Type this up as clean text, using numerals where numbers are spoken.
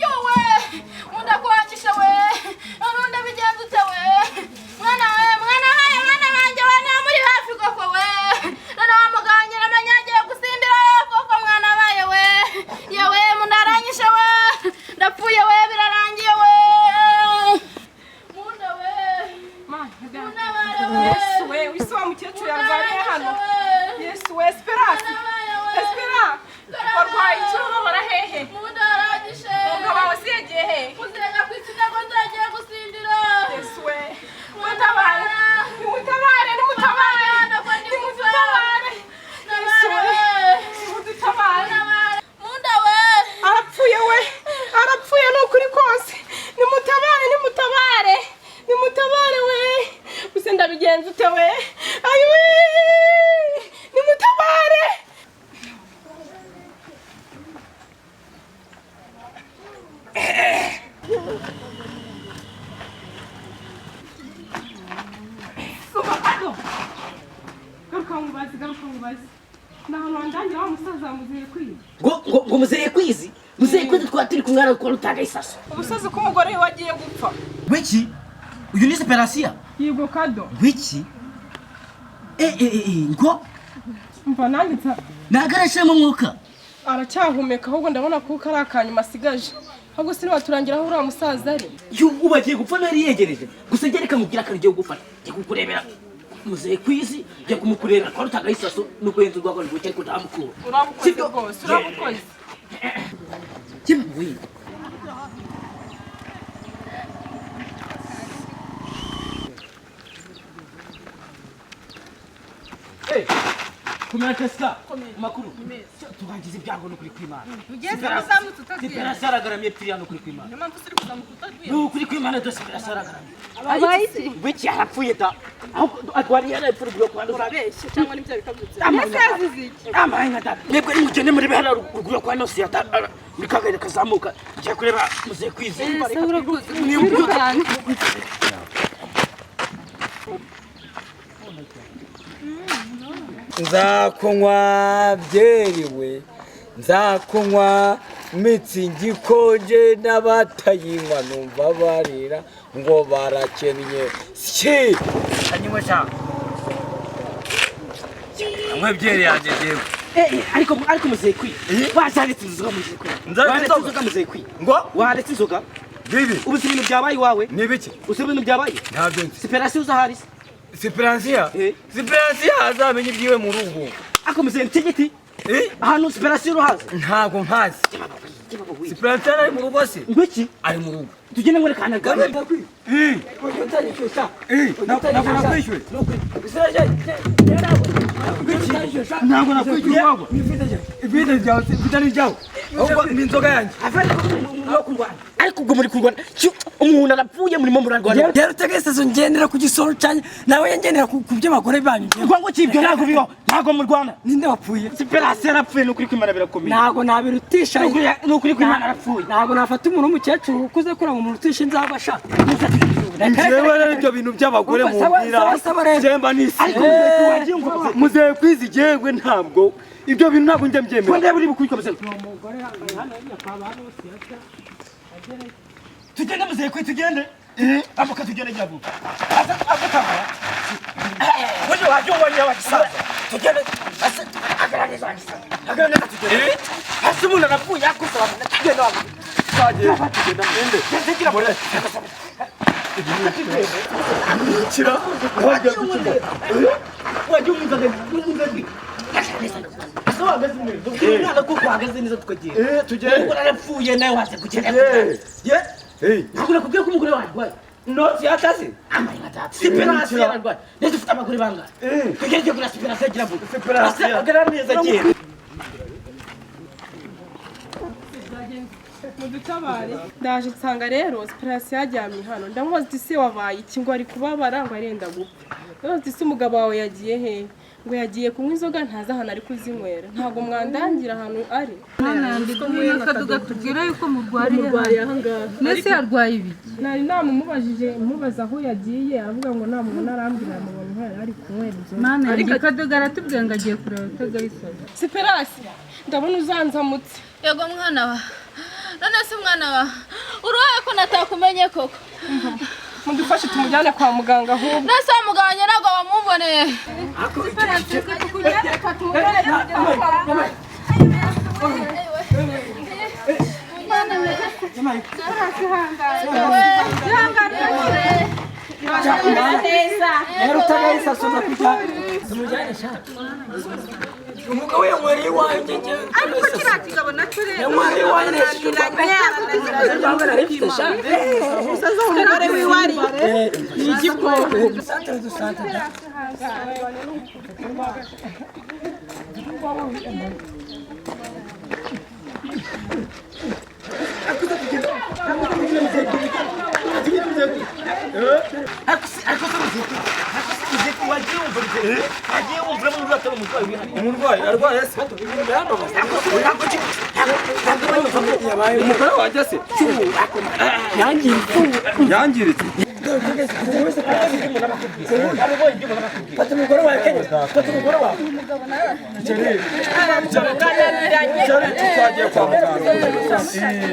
yowe munda kwakisha we none bigenze ute we mwana wanjye we na muri hafi koko we none wamuganyira amanyagiye gusindira koko mwana baye we yewe mundaranyisha we ndapfuye we birarangiye we munda we Yesu we wiso wa mukecuru yarwariye hano Yesu we Esperance warwaye icyuma barahehe mundaranyishe umugabo wawe siyagiye he kuzenya kwitsina ngo nzagiye gusindira Yesu we mutabare munda we arapfuye n'ukuri kose nimutabare we gusa ndabigenza ute we ayiwe nimutabare garuka mubazi nahantu wandangira wa musaza muzeye kwizi ngo muzeye kwizi twatiri kumwana ko RUTAGAYA ISASO ubusazi ko umugore we wagiye gupfa wiki uyu ni separation yigo kado wiki ngo mva nanditsa nagarashemo mwuka aracyahumeka ahubwo ndabona ko ari akanyuma asigaje ahubwo sinaba turangira aho uriya musaza ari ubagiye gupfa nari yegereje gusa ngereka mubwira ko agiye gufata ngiye kukurebera muzeye kwizi ngiye kumukurera ko RUTAGAYA ISASO nuko yenze urwako rwo cyari kutamukura urabukoze rwose urabukoze kimwe kumera Tesla makuru tubangize ibyango no kuri kwimana Separation aragaramye piriya no kuri kwimana no kuri kwimana dose Separation aragaramye abayiti wiki yarapfuye da aho atwari yarapfuye byo kwanda urabeshye cyangwa nibyo bikavuze amanya da nebwe nimugende muri behara ruguru kwa no siyata mikagere kazamuka cyo kureba muzeye kwize nzakunywa byeriwe nzakunywa mitsingi ikonje n'abatayinywa numva barira ngo barakennye si anywe sha amwe byeri yanjye jewe ariko muzeye kwi wazaretse inzoga muzeye kwi nzaretse inzoga muzeye kwi ngo waretse inzoga bibi ubu si ibintu byabaye iwawe ni biki usi ibintu byabaye ntabyo nzi Separation uzahari Separation azamenye ibyiwe mu rugo ako muzeye ntegeti ahantu Separation uhaze ntabwo mpazi Separation ari mu rugo se ngwiki ari mu rugo tugende muri kana gawe ntabwo nakwishyura wagwa ibintu byawe bitari byawe ahubwo ni inzoga yanjye ariko ubwo muri kurwana umuntu arapfuye murimo murarwana rero RUTAGAYA ISASO ngendera ku gisoro cyane nawe yangendera ku by'abagore banyu ngo kibyo ntabwo biho ntabwo mu Rwanda ninde wapfuye Separation yarapfuye no kuri kwimana birakomeye ntabwo nabirutisha no kuri kwimana arapfuye ntabwo nafata umuntu w'umukecuru ukuze kura ngo murutishe nzabasha njyewe rero ibyo bintu by'abagore mubwira jemba n'isi muzeye kwizi jyewe ntabwo ibyo bintu ntabwo njye mbyemera ndebe uri bukuri komeza tugende muzeye kwi tugende amuka tugende jyabu agatambara woje wajye wagisaza tugende agaragaza wagisaza agaragaza tugende hasi umuntu arapfuye akusaba tugende wabo tugende tugende ngira muri kira wajye umuzage asa wagaze neza ntabwo kuko wagaze neza tukagiye tugende arapfuye nawe waje kugenda ntabwo nakubwiye ko umugore warwaye noti yakaze Separation yararwaye ndetse ufite abagore bangahe tugende kuri Separation agira vuba Separation agarara neza agiye mudutabare ndaje nsanga rero Separation yajyamye hano ndamubaza ati se wabaye iki ngo ari kubabara ngo arenda gupfa rero ati se umugabo wawe yagiye he ngo yagiye kunywa inzoga ntaza hano ari kuzinywera ntabwo mwandangira ahantu ari kaduga tubwira yuko murwariye aha ngaha nese yarwaye ibiki nari namumubajije mubaza aho yagiye aravuga ngo nta muntu arambwira mu bantu hari ari kunywera inzoga mana ariko kaduga aratubwira ngo agiye kureba RUTAGAYA ISASO Separation ndabona uzanzamutse yego mwana wa none se mwana wa uruwaye ko natakumenye koko mudufashe tumujyane kwa muganga ahubwo nase muganga ntabwo wamuboneye RUTAGAYA ISASO umugabo yanywera iwanjye ariko kiriya kigabo nacyo rero yanywera iwanjye umusaza w'umugore w'iwari ni igikoko umurwayi arwaye se umugore wanjye se yangiritse fata umugore wawe Kenya fata umugore wawe twagiye kwa muganga